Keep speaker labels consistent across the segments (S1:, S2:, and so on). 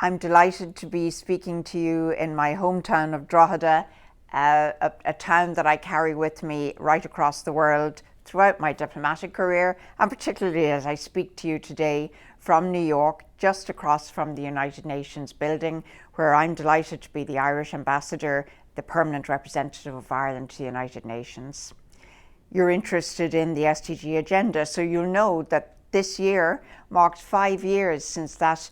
S1: I'm delighted to be speaking to you in my hometown of Drogheda, a town that I carry with me right across the world throughout my diplomatic career, and particularly as I speak to you today from New York, just across from the United Nations building, where I'm delighted to be the Irish ambassador, the permanent representative of Ireland to the United Nations. You're interested in the SDG agenda, so you'll know that this year marked 5 years since that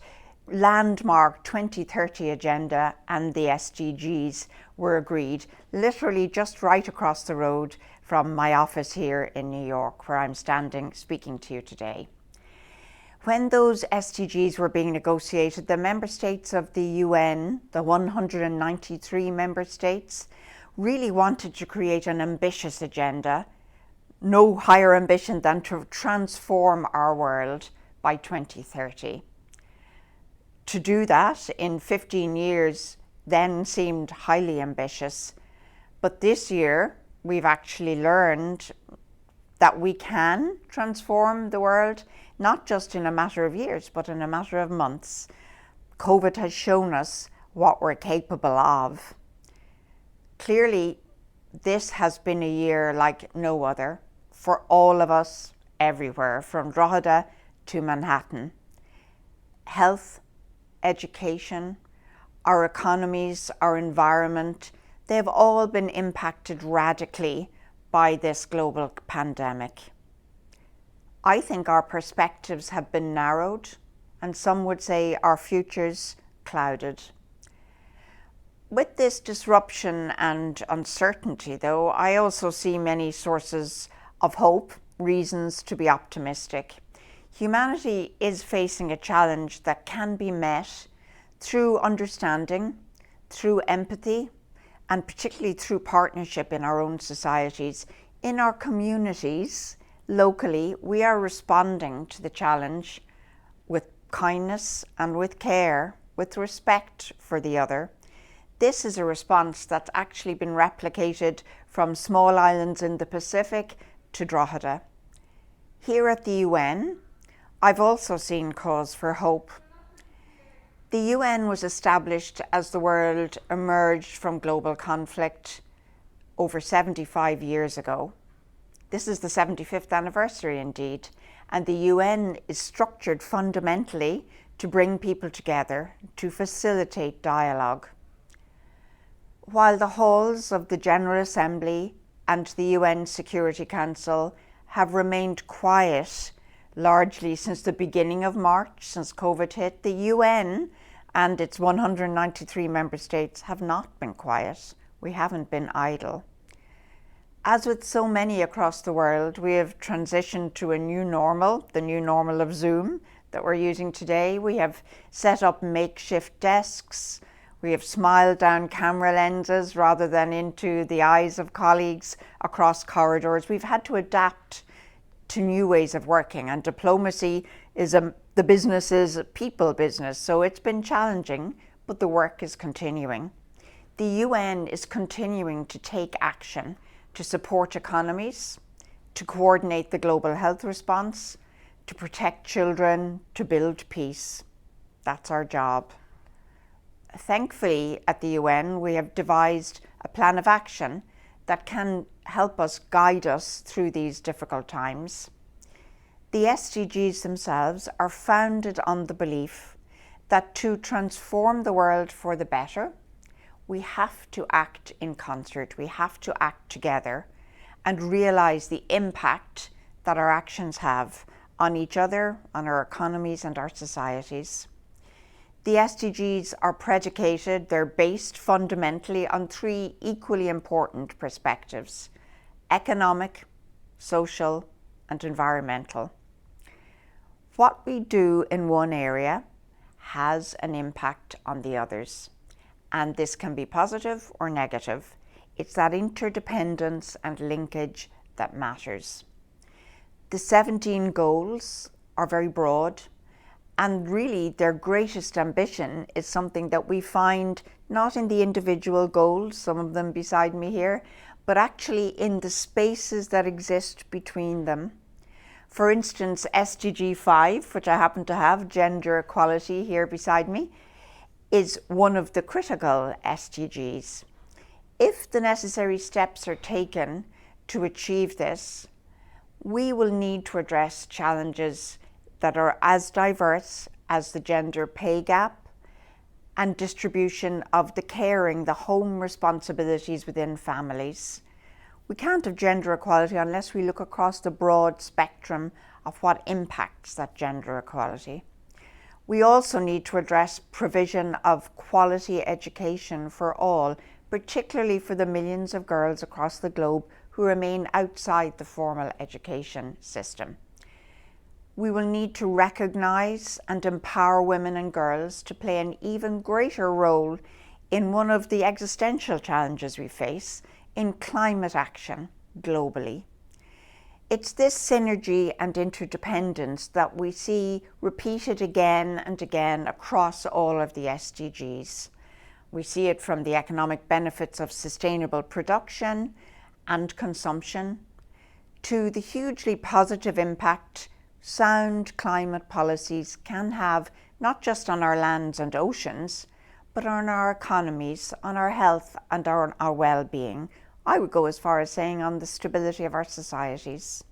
S1: landmark 2030 agenda and the SDGs were agreed, literally just right across the road from my office here in New York, where I'm standing speaking to you today. When those SDGs were being negotiated, the member states of the UN, the 193 member states, really wanted to create an ambitious agenda, no higher ambition than to transform our world by 2030. To do that in 15 years then seemed highly ambitious, but this year we've actually learned that we can transform the world, not just in a matter of years, but in a matter of months. COVID has shown us what we're capable of. Clearly, this has been a year like no other for all of us everywhere, from Drogheda to Manhattan. Health, education, our economies, our environment, they've all been impacted radically by this global pandemic. I think our perspectives have been narrowed, and some would say our futures clouded. With this disruption and uncertainty, though, I also see many sources of hope, reasons to be optimistic. Humanity is facing a challenge that can be met through understanding, through empathy, and particularly through partnership in our own societies. In our communities, locally, we are responding to the challenge with kindness and with care, with respect for the other. This is a response that's actually been replicated from small islands in the Pacific to Drogheda. Here at the UN, I've also seen cause for hope. The UN was established as the world emerged from global conflict over 75 years ago. This is the 75th anniversary indeed, and the UN is structured fundamentally to bring people together, to facilitate dialogue. While the halls of the General Assembly and the UN Security Council have remained quiet largely since the beginning of March, since COVID hit, the UN and its 193 member states have not been quiet. We haven't been idle. As with so many across the world, we have transitioned to a new normal, the new normal of Zoom that we're using today. We have set up makeshift desks. We have smiled down camera lenses rather than into the eyes of colleagues across corridors. We've had to adapt to new ways of working, and diplomacy is the business is a people business, so it's been challenging, but the work is continuing. The UN is continuing to take action to support economies, to coordinate the global health response, to protect children, to build peace. That's our job. Thankfully, at the UN, we have devised a plan of action that can help us, guide us through these difficult times. The SDGs themselves are founded on the belief that to transform the world for the better, we have to act in concert, we have to act together and realize the impact that our actions have on each other, on our economies and our societies. The SDGs are predicated, they're based fundamentally on three equally important perspectives: economic, social, and environmental. What we do in one area has an impact on the others, and this can be positive or negative. It's that interdependence and linkage that matters. The 17 goals are very broad, and really their greatest ambition is something that we find not in the individual goals, some of them beside me here, but actually in the spaces that exist between them. For instance, SDG 5, which I happen to have, gender equality, here beside me, is one of the critical SDGs. If the necessary steps are taken to achieve this, we will need to address challenges that are as diverse as the gender pay gap and distribution of the caring, the home responsibilities within families. We can't have gender equality unless we look across the broad spectrum of what impacts that gender equality. We also need to address provision of quality education for all, particularly for the millions of girls across the globe who remain outside the formal education system. We will need to recognise and empower women and girls to play an even greater role in one of the existential challenges we face in climate action globally. It's this synergy and interdependence that we see repeated again and again across all of the SDGs. We see it from the economic benefits of sustainable production and consumption to the hugely positive impact sound climate policies can have not just on our lands and oceans, but on our economies, on our health and on our well-being. I would go as far as saying on the stability of our societies.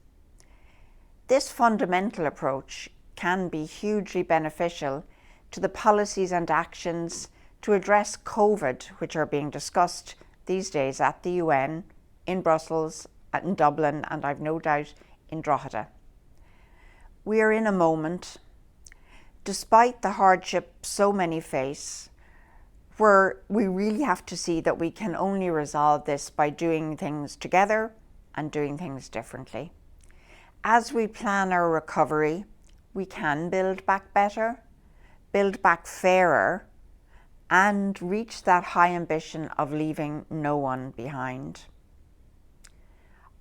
S1: This fundamental approach can be hugely beneficial to the policies and actions to address COVID, which are being discussed these days at the UN, in Brussels, in Dublin, and I've no doubt in Drogheda. We are in a moment, despite the hardship so many face, where we really have to see that we can only resolve this by doing things together and doing things differently. As we plan our recovery, we can build back better, build back fairer, and reach that high ambition of leaving no one behind.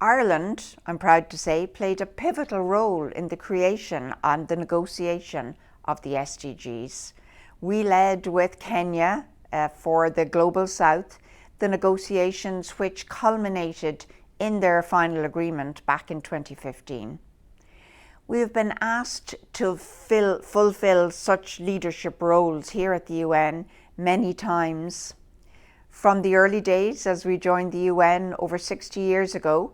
S1: Ireland, I'm proud to say, played a pivotal role in the creation and the negotiation of the SDGs. We led with Kenya for the Global South, the negotiations which culminated in their final agreement back in 2015. We have been asked to fulfill such leadership roles here at the UN many times. From the early days as we joined the UN over 60 years ago,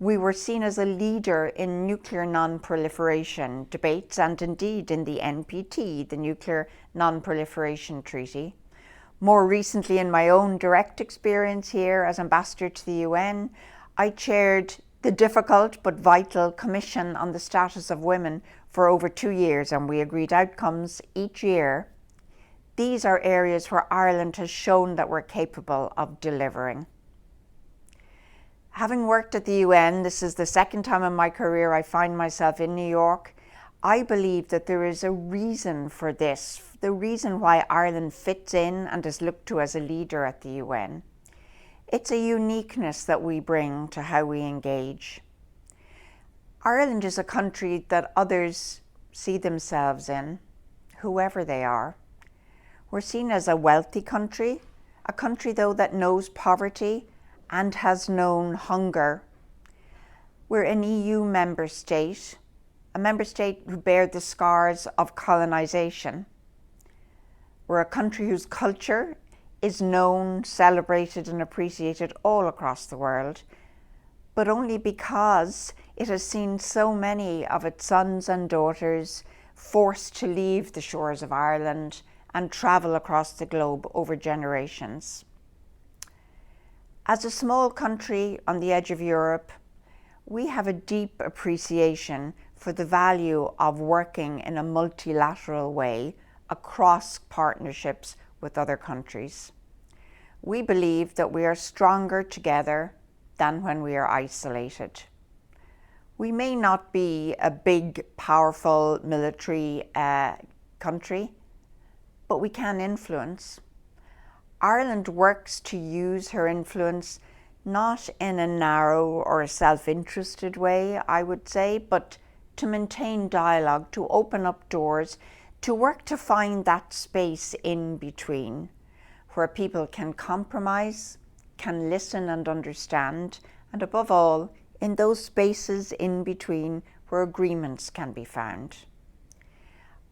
S1: we were seen as a leader in nuclear non-proliferation debates and indeed in the NPT, the Nuclear Non-Proliferation Treaty. More recently, in my own direct experience here as ambassador to the UN, I chaired the difficult but vital Commission on the Status of Women for over 2 years, and we agreed outcomes each year. These are areas where Ireland has shown that we're capable of delivering. Having worked at the UN, this is the second time in my career I find myself in New York. I believe that there is a reason for this, the reason why Ireland fits in and is looked to as a leader at the UN. It's a uniqueness that we bring to how we engage. Ireland is a country that others see themselves in, whoever they are. We're seen as a wealthy country, a country though that knows poverty and has known hunger. We're an EU member state, a member state who bear the scars of colonisation. We're a country whose culture is known, celebrated and appreciated all across the world, but only because it has seen so many of its sons and daughters forced to leave the shores of Ireland and travel across the globe over generations. As a small country on the edge of Europe, we have a deep appreciation for the value of working in a multilateral way across partnerships with other countries. We believe that we are stronger together than when we are isolated. We may not be a big, powerful military country, but we can influence. Ireland works to use her influence not in a narrow or a self-interested way, I would say, but to maintain dialogue, to open up doors, to work to find that space in between where people can compromise, can listen and understand, and above all, in those spaces in between where agreements can be found.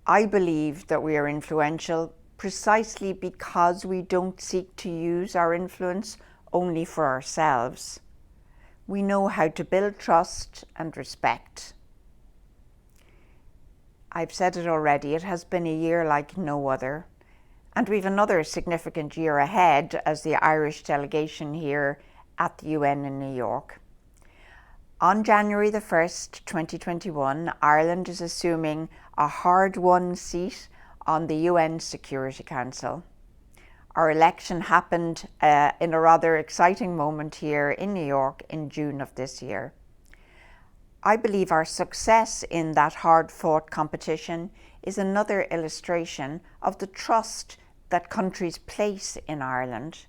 S1: I believe that we are influential precisely because we don't seek to use our influence only for ourselves. We know how to build trust and respect. I've said it already, it has been a year like no other, and we've another significant year ahead as the Irish delegation here at the UN in New York. On January the 1st, 2021, Ireland is assuming a hard-won seat on the UN Security Council. Our election happened in a rather exciting moment here in New York in June of this year. I believe our success in that hard-fought competition is another illustration of the trust that countries place in Ireland,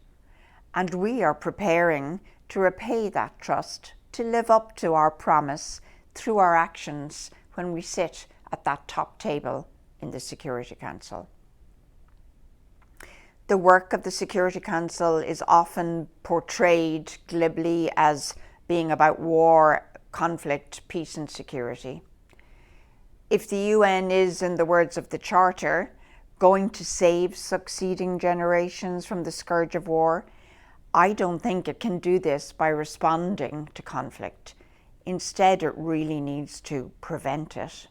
S1: and we are preparing to repay that trust, to live up to our promise through our actions when we sit at that top table in the Security Council. The work of the Security Council is often portrayed glibly as being about war, conflict, peace and security. If the UN is, in the words of the Charter, going to save succeeding generations from the scourge of war, I don't think it can do this by responding to conflict. Instead, it really needs to prevent it.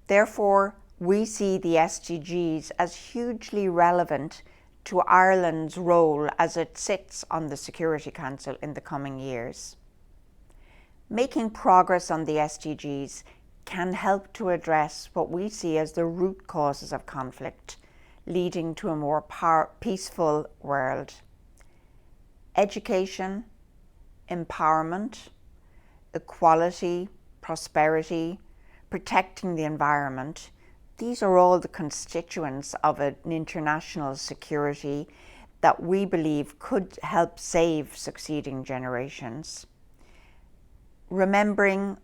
S1: Therefore, we see the SDGs as hugely relevant to Ireland's role as it sits on the Security Council in the coming years. Making progress on the SDGs can help to address what we see as the root causes of conflict, leading to a more peaceful world. Education, empowerment, equality, prosperity, protecting the environment, these are all the constituents of an international security that we believe could help save succeeding generations. Remembering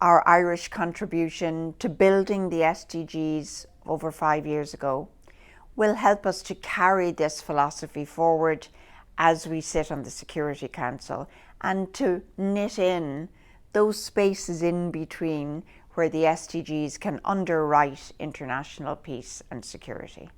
S1: our Irish contribution to building the SDGs over 5 years ago will help us to carry this philosophy forward as we sit on the Security Council and to knit in those spaces in between where the SDGs can underwrite international peace and security.